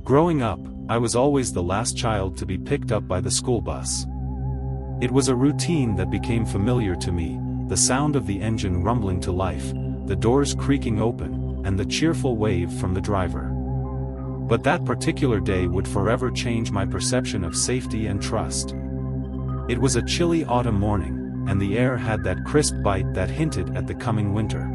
Growing up, I was always the last child to be picked up by the school bus. It was a routine that became familiar to me, the sound of the engine rumbling to life, the doors creaking open, and the cheerful wave from the driver. But that particular day would forever change my perception of safety and trust. It was a chilly autumn morning, and the air had that crisp bite that hinted at the coming winter.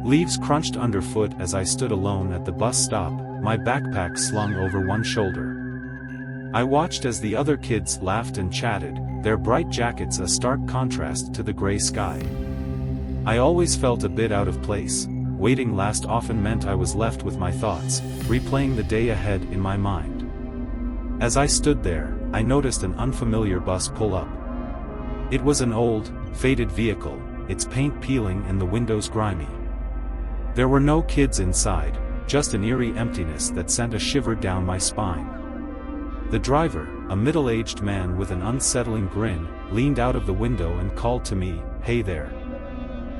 Leaves crunched underfoot as I stood alone at the bus stop, my backpack slung over one shoulder. I watched as the other kids laughed and chatted, their bright jackets a stark contrast to the gray sky. I always felt a bit out of place. Waiting last often meant I was left with my thoughts, replaying the day ahead in my mind. As I stood there, I noticed an unfamiliar bus pull up. It was an old, faded vehicle, its paint peeling and the windows grimy. There were no kids inside, just an eerie emptiness that sent a shiver down my spine. The driver, a middle-aged man with an unsettling grin, leaned out of the window and called to me, "Hey there.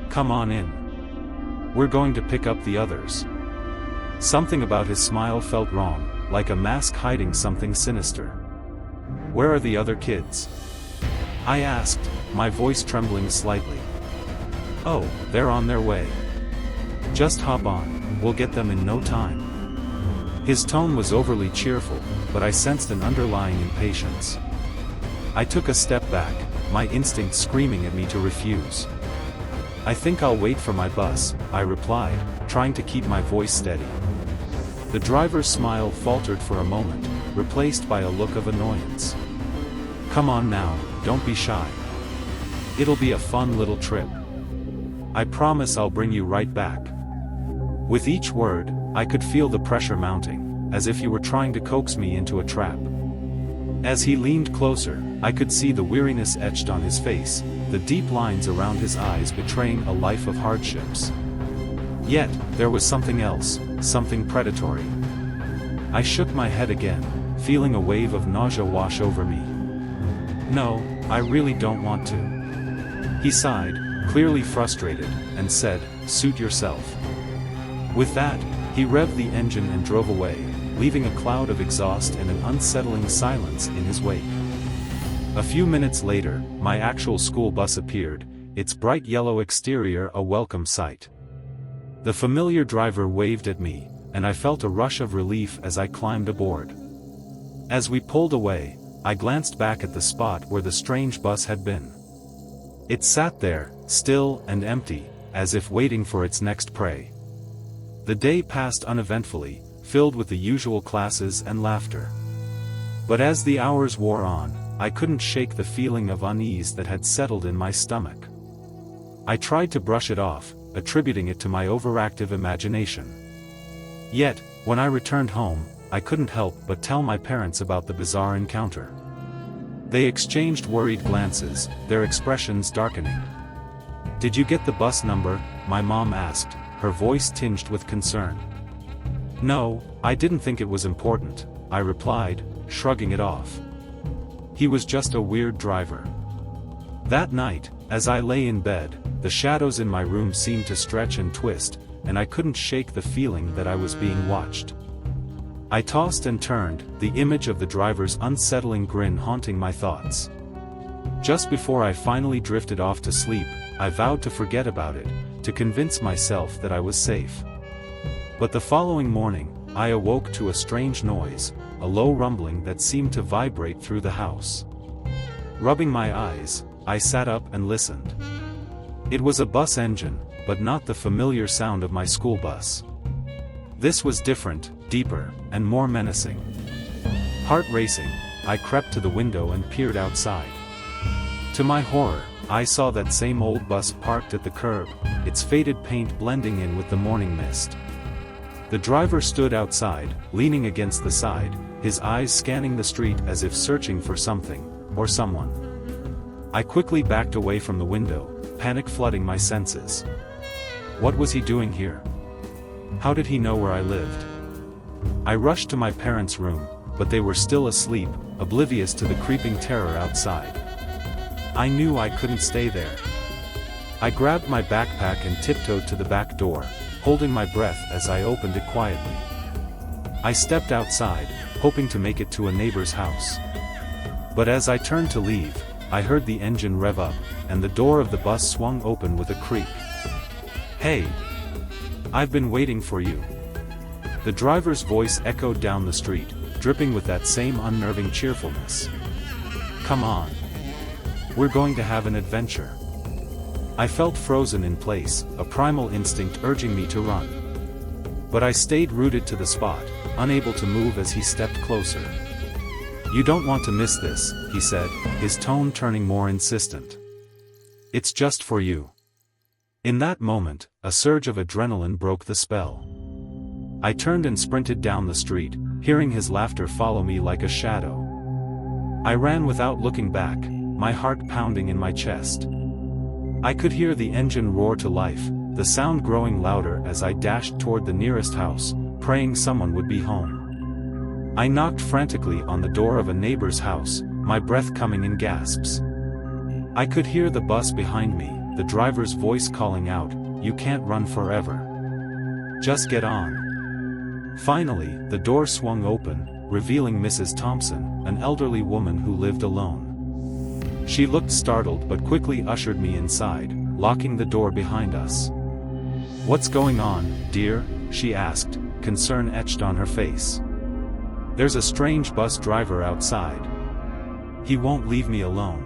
Come on in. We're going to pick up the others." Something about his smile felt wrong, like a mask hiding something sinister. "Where are the other kids?" I asked, my voice trembling slightly. "Oh, they're on their way. Just hop on, we'll get them in no time." His tone was overly cheerful, but I sensed an underlying impatience. I took a step back, my instinct screaming at me to refuse. "I think I'll wait for my bus," I replied, trying to keep my voice steady. The driver's smile faltered for a moment, replaced by a look of annoyance. "Come on now, don't be shy. It'll be a fun little trip. I promise I'll bring you right back." With each word, I could feel the pressure mounting, as if he were trying to coax me into a trap. As he leaned closer, I could see the weariness etched on his face, the deep lines around his eyes betraying a life of hardships. Yet, there was something else, something predatory. I shook my head again, feeling a wave of nausea wash over me. "No, I really don't want to." He sighed, clearly frustrated, and said, "Suit yourself." With that, he revved the engine and drove away, leaving a cloud of exhaust and an unsettling silence in his wake. A few minutes later, my actual school bus appeared, its bright yellow exterior a welcome sight. The familiar driver waved at me, and I felt a rush of relief as I climbed aboard. As we pulled away, I glanced back at the spot where the strange bus had been. It sat there, still and empty, as if waiting for its next prey. The day passed uneventfully, filled with the usual classes and laughter. But as the hours wore on, I couldn't shake the feeling of unease that had settled in my stomach. I tried to brush it off, attributing it to my overactive imagination. Yet, when I returned home, I couldn't help but tell my parents about the bizarre encounter. They exchanged worried glances, their expressions darkening. "Did you get the bus number?" my mom asked, her voice tinged with concern. "No, I didn't think it was important," I replied, shrugging it off. "He was just a weird driver." That night, as I lay in bed, the shadows in my room seemed to stretch and twist, and I couldn't shake the feeling that I was being watched. I tossed and turned, the image of the driver's unsettling grin haunting my thoughts. Just before I finally drifted off to sleep, I vowed to forget about it, to convince myself that I was safe. But the following morning, I awoke to a strange noise, a low rumbling that seemed to vibrate through the house. Rubbing my eyes, I sat up and listened. It was a bus engine, but not the familiar sound of my school bus. This was different, deeper, and more menacing. Heart racing, I crept to the window and peered outside. To my horror, I saw that same old bus parked at the curb, its faded paint blending in with the morning mist. The driver stood outside, leaning against the side, his eyes scanning the street as if searching for something, or someone. I quickly backed away from the window, panic flooding my senses. What was he doing here? How did he know where I lived? I rushed to my parents' room, but they were still asleep, oblivious to the creeping terror outside. I knew I couldn't stay there. I grabbed my backpack and tiptoed to the back door, holding my breath as I opened it quietly. I stepped outside, hoping to make it to a neighbor's house. But as I turned to leave, I heard the engine rev up, and the door of the bus swung open with a creak. "Hey! I've been waiting for you." The driver's voice echoed down the street, dripping with that same unnerving cheerfulness. "Come on. We're going to have an adventure." I felt frozen in place, a primal instinct urging me to run. But I stayed rooted to the spot, unable to move as he stepped closer. "You don't want to miss this," he said, his tone turning more insistent. "It's just for you." In that moment, a surge of adrenaline broke the spell. I turned and sprinted down the street, hearing his laughter follow me like a shadow. I ran without looking back, my heart pounding in my chest. I could hear the engine roar to life, the sound growing louder as I dashed toward the nearest house, praying someone would be home. I knocked frantically on the door of a neighbor's house, my breath coming in gasps. I could hear the bus behind me, the driver's voice calling out, "You can't run forever. Just get on." Finally, the door swung open, revealing Mrs. Thompson, an elderly woman who lived alone. She looked startled but quickly ushered me inside, locking the door behind us. "What's going on, dear?" she asked, concern etched on her face. "There's a strange bus driver outside. He won't leave me alone."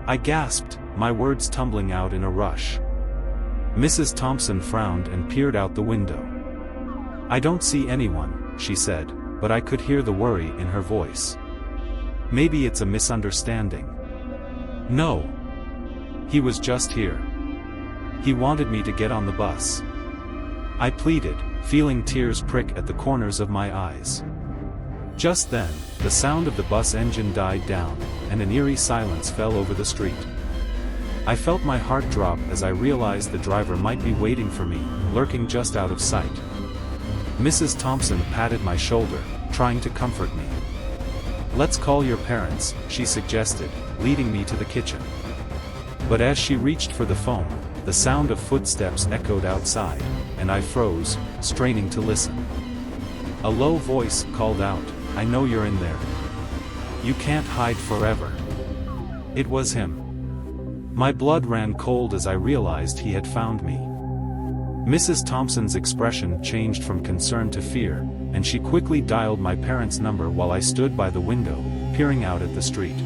I gasped, my words tumbling out in a rush. Mrs. Thompson frowned and peered out the window. "I don't see anyone," she said, but I could hear the worry in her voice. "Maybe it's a misunderstanding." "No. He was just here. He wanted me to get on the bus." I pleaded, feeling tears prick at the corners of my eyes. Just then, the sound of the bus engine died down, and an eerie silence fell over the street. I felt my heart drop as I realized the driver might be waiting for me, lurking just out of sight. Mrs. Thompson patted my shoulder, trying to comfort me. "Let's call your parents," she suggested, leading me to the kitchen. But as she reached for the phone, the sound of footsteps echoed outside, and I froze, straining to listen. A low voice called out, "I know you're in there. You can't hide forever." It was him. My blood ran cold as I realized he had found me. Mrs. Thompson's expression changed from concern to fear, and she quickly dialed my parents' number while I stood by the window, peering out at the street.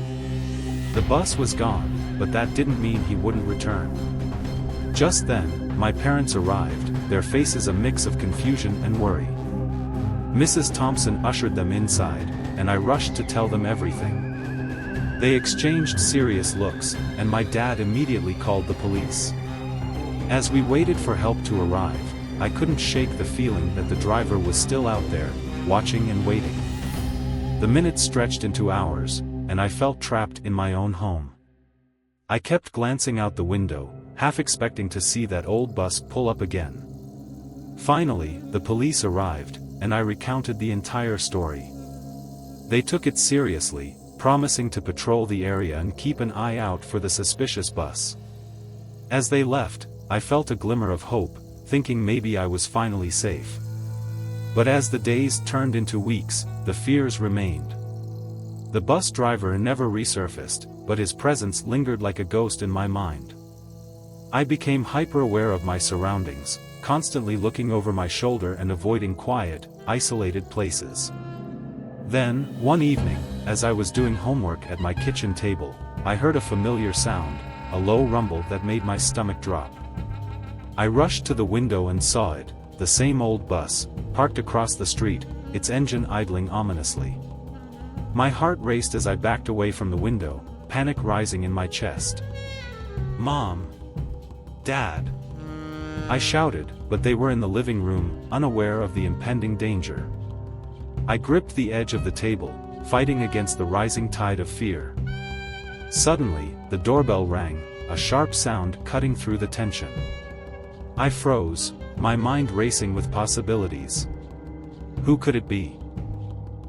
The bus was gone, but that didn't mean he wouldn't return. Just then, my parents arrived, their faces a mix of confusion and worry. Mrs. Thompson ushered them inside, and I rushed to tell them everything. They exchanged serious looks, and my dad immediately called the police. As we waited for help to arrive, I couldn't shake the feeling that the driver was still out there, watching and waiting. The minutes stretched into hours, and I felt trapped in my own home. I kept glancing out the window, half expecting to see that old bus pull up again. Finally, the police arrived, and I recounted the entire story. They took it seriously, promising to patrol the area and keep an eye out for the suspicious bus. As they left, I felt a glimmer of hope, thinking maybe I was finally safe. But as the days turned into weeks, the fears remained. The bus driver never resurfaced, but his presence lingered like a ghost in my mind. I became hyper-aware of my surroundings, constantly looking over my shoulder and avoiding quiet, isolated places. Then, one evening, as I was doing homework at my kitchen table, I heard a familiar sound, a low rumble that made my stomach drop. I rushed to the window and saw it, the same old bus, parked across the street, its engine idling ominously. My heart raced as I backed away from the window, panic rising in my chest. "Mom! Dad!" I shouted, but they were in the living room, unaware of the impending danger. I gripped the edge of the table, fighting against the rising tide of fear. Suddenly, the doorbell rang, a sharp sound cutting through the tension. I froze, my mind racing with possibilities. Who could it be?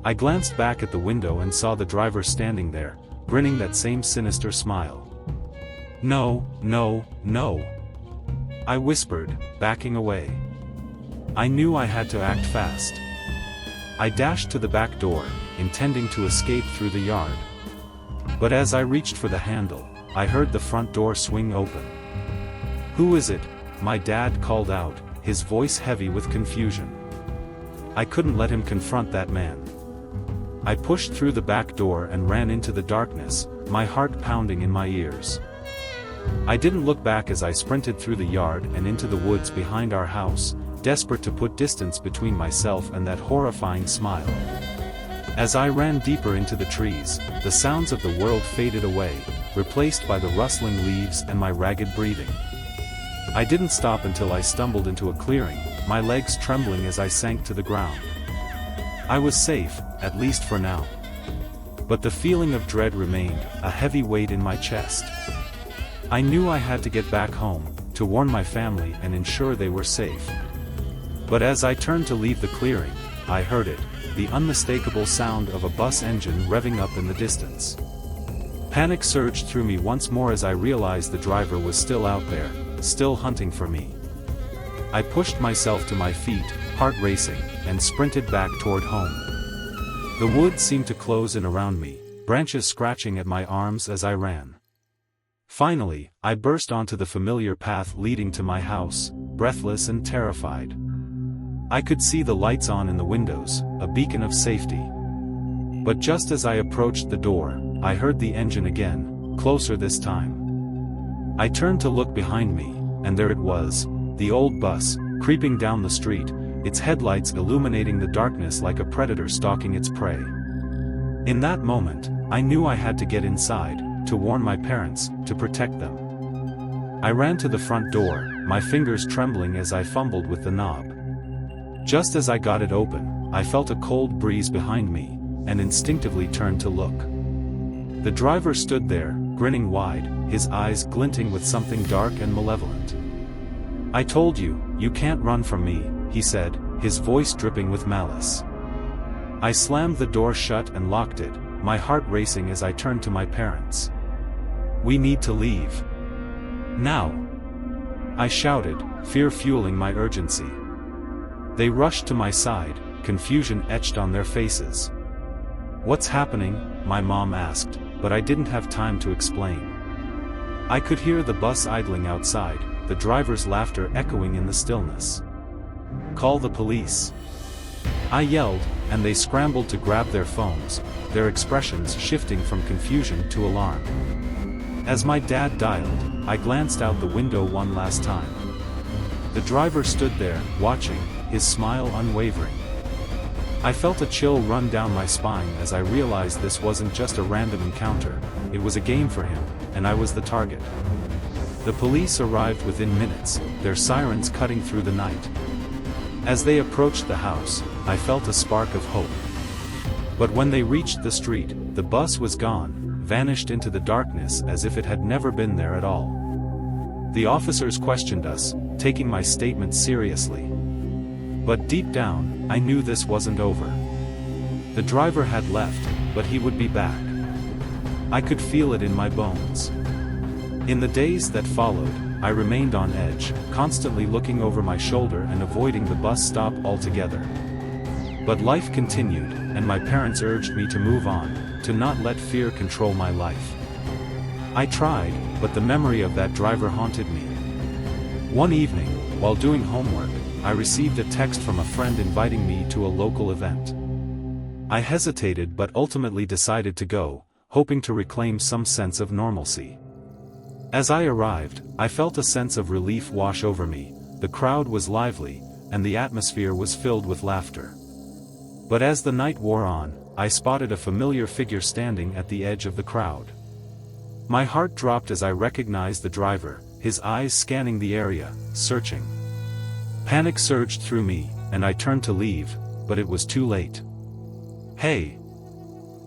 I glanced back at the window and saw the driver standing there, grinning that same sinister smile. "No, no, no!" I whispered, backing away. I knew I had to act fast. I dashed to the back door, intending to escape through the yard. But as I reached for the handle, I heard the front door swing open. "Who is it?" my dad called out, his voice heavy with confusion. I couldn't let him confront that man. I pushed through the back door and ran into the darkness, my heart pounding in my ears. I didn't look back as I sprinted through the yard and into the woods behind our house, desperate to put distance between myself and that horrifying smile. As I ran deeper into the trees, the sounds of the world faded away, replaced by the rustling leaves and my ragged breathing. I didn't stop until I stumbled into a clearing, my legs trembling as I sank to the ground. I was safe, at least for now. But the feeling of dread remained, a heavy weight in my chest. I knew I had to get back home, to warn my family and ensure they were safe. But as I turned to leave the clearing, I heard it, the unmistakable sound of a bus engine revving up in the distance. Panic surged through me once more as I realized the driver was still out there, still hunting for me. I pushed myself to my feet, heart racing, and sprinted back toward home. The woods seemed to close in around me, branches scratching at my arms as I ran. Finally, I burst onto the familiar path leading to my house, breathless and terrified. I could see the lights on in the windows, a beacon of safety. But just as I approached the door, I heard the engine again, closer this time. I turned to look behind me, and there it was, the old bus, creeping down the street, its headlights illuminating the darkness like a predator stalking its prey. In that moment, I knew I had to get inside, to warn my parents, to protect them. I ran to the front door, my fingers trembling as I fumbled with the knob. Just as I got it open, I felt a cold breeze behind me, and instinctively turned to look. The driver stood there, grinning wide, his eyes glinting with something dark and malevolent. "I told you, you can't run from me," he said, his voice dripping with malice. I slammed the door shut and locked it, my heart racing as I turned to my parents. "We need to leave. Now!" I shouted, fear fueling my urgency. They rushed to my side, confusion etched on their faces. "What's happening?" my mom asked, but I didn't have time to explain. I could hear the bus idling outside, the driver's laughter echoing in the stillness. "Call the police!" I yelled, and they scrambled to grab their phones, their expressions shifting from confusion to alarm. As my dad dialed, I glanced out the window one last time. The driver stood there, watching, his smile unwavering. I felt a chill run down my spine as I realized this wasn't just a random encounter, it was a game for him, and I was the target. The police arrived within minutes, their sirens cutting through the night. As they approached the house, I felt a spark of hope. But when they reached the street, the bus was gone, vanished into the darkness as if it had never been there at all. The officers questioned us, taking my statement seriously. But deep down, I knew this wasn't over. The driver had left, but he would be back. I could feel it in my bones. In the days that followed, I remained on edge, constantly looking over my shoulder and avoiding the bus stop altogether. But life continued, and my parents urged me to move on, to not let fear control my life. I tried, but the memory of that driver haunted me. One evening, while doing homework, I received a text from a friend inviting me to a local event. I hesitated but ultimately decided to go, hoping to reclaim some sense of normalcy. As I arrived, I felt a sense of relief wash over me, the crowd was lively, and the atmosphere was filled with laughter. But as the night wore on, I spotted a familiar figure standing at the edge of the crowd. My heart dropped as I recognized the driver, his eyes scanning the area, searching. Panic surged through me, and I turned to leave, but it was too late. "Hey!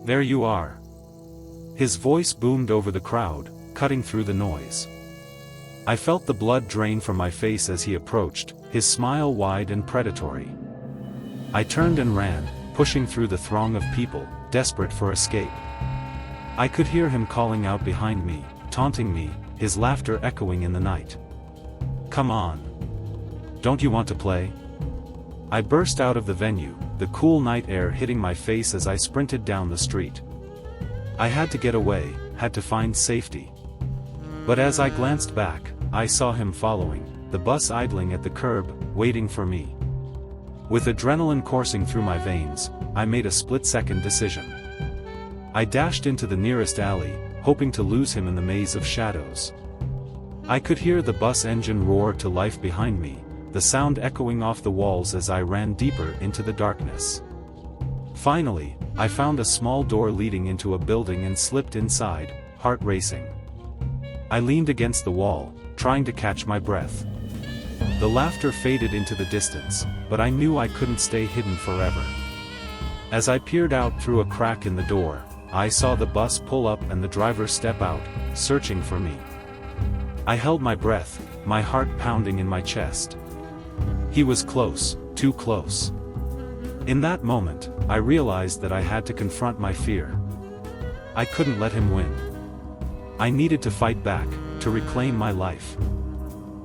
There you are!" His voice boomed over the crowd, cutting through the noise. I felt the blood drain from my face as he approached, his smile wide and predatory. I turned and ran, pushing through the throng of people, desperate for escape. I could hear him calling out behind me, taunting me, his laughter echoing in the night. "Come on! Don't you want to play?" I burst out of the venue, the cool night air hitting my face as I sprinted down the street. I had to get away, had to find safety. But as I glanced back, I saw him following, the bus idling at the curb, waiting for me. With adrenaline coursing through my veins, I made a split-second decision. I dashed into the nearest alley, hoping to lose him in the maze of shadows. I could hear the bus engine roar to life behind me, the sound echoing off the walls as I ran deeper into the darkness. Finally, I found a small door leading into a building and slipped inside, heart racing. I leaned against the wall, trying to catch my breath. The laughter faded into the distance, but I knew I couldn't stay hidden forever. As I peered out through a crack in the door, I saw the bus pull up and the driver step out, searching for me. I held my breath, my heart pounding in my chest. He was close, too close. In that moment, I realized that I had to confront my fear. I couldn't let him win. I needed to fight back, to reclaim my life.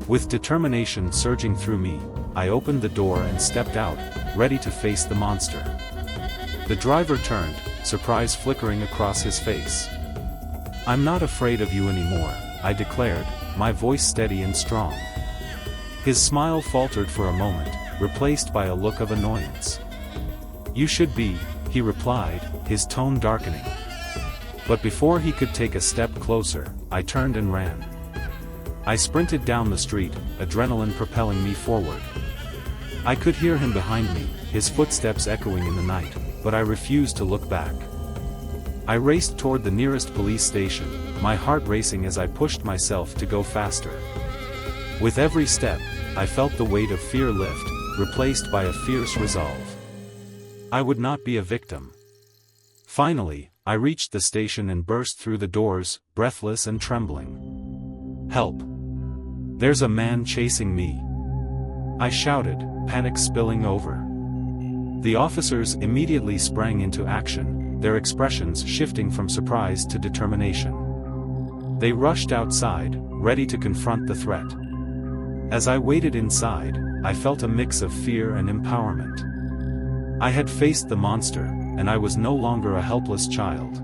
With determination surging through me, I opened the door and stepped out, ready to face the monster. The driver turned, surprise flickering across his face. "I'm not afraid of you anymore," I declared, my voice steady and strong. His smile faltered for a moment, replaced by a look of annoyance. "You should be," he replied, his tone darkening. But before he could take a step closer, I turned and ran. I sprinted down the street, adrenaline propelling me forward. I could hear him behind me, his footsteps echoing in the night, but I refused to look back. I raced toward the nearest police station, my heart racing as I pushed myself to go faster. With every step, I felt the weight of fear lift, replaced by a fierce resolve. I would not be a victim. Finally, I reached the station and burst through the doors, breathless and trembling. "Help! There's a man chasing me!" I shouted, panic spilling over. The officers immediately sprang into action, their expressions shifting from surprise to determination. They rushed outside, ready to confront the threat. As I waited inside, I felt a mix of fear and empowerment. I had faced the monster, and I was no longer a helpless child.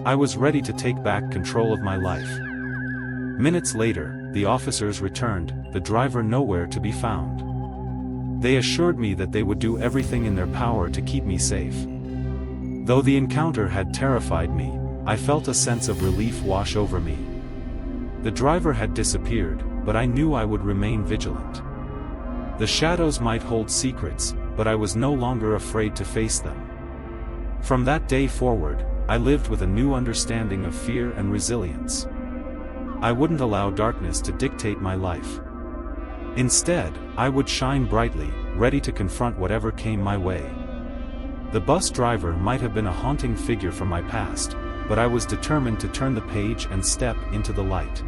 I was ready to take back control of my life. Minutes later, the officers returned, the driver nowhere to be found. They assured me that they would do everything in their power to keep me safe. Though the encounter had terrified me, I felt a sense of relief wash over me. The driver had disappeared, but I knew I would remain vigilant. The shadows might hold secrets, but I was no longer afraid to face them. From that day forward, I lived with a new understanding of fear and resilience. I wouldn't allow darkness to dictate my life. Instead, I would shine brightly, ready to confront whatever came my way. The bus driver might have been a haunting figure from my past, but I was determined to turn the page and step into the light.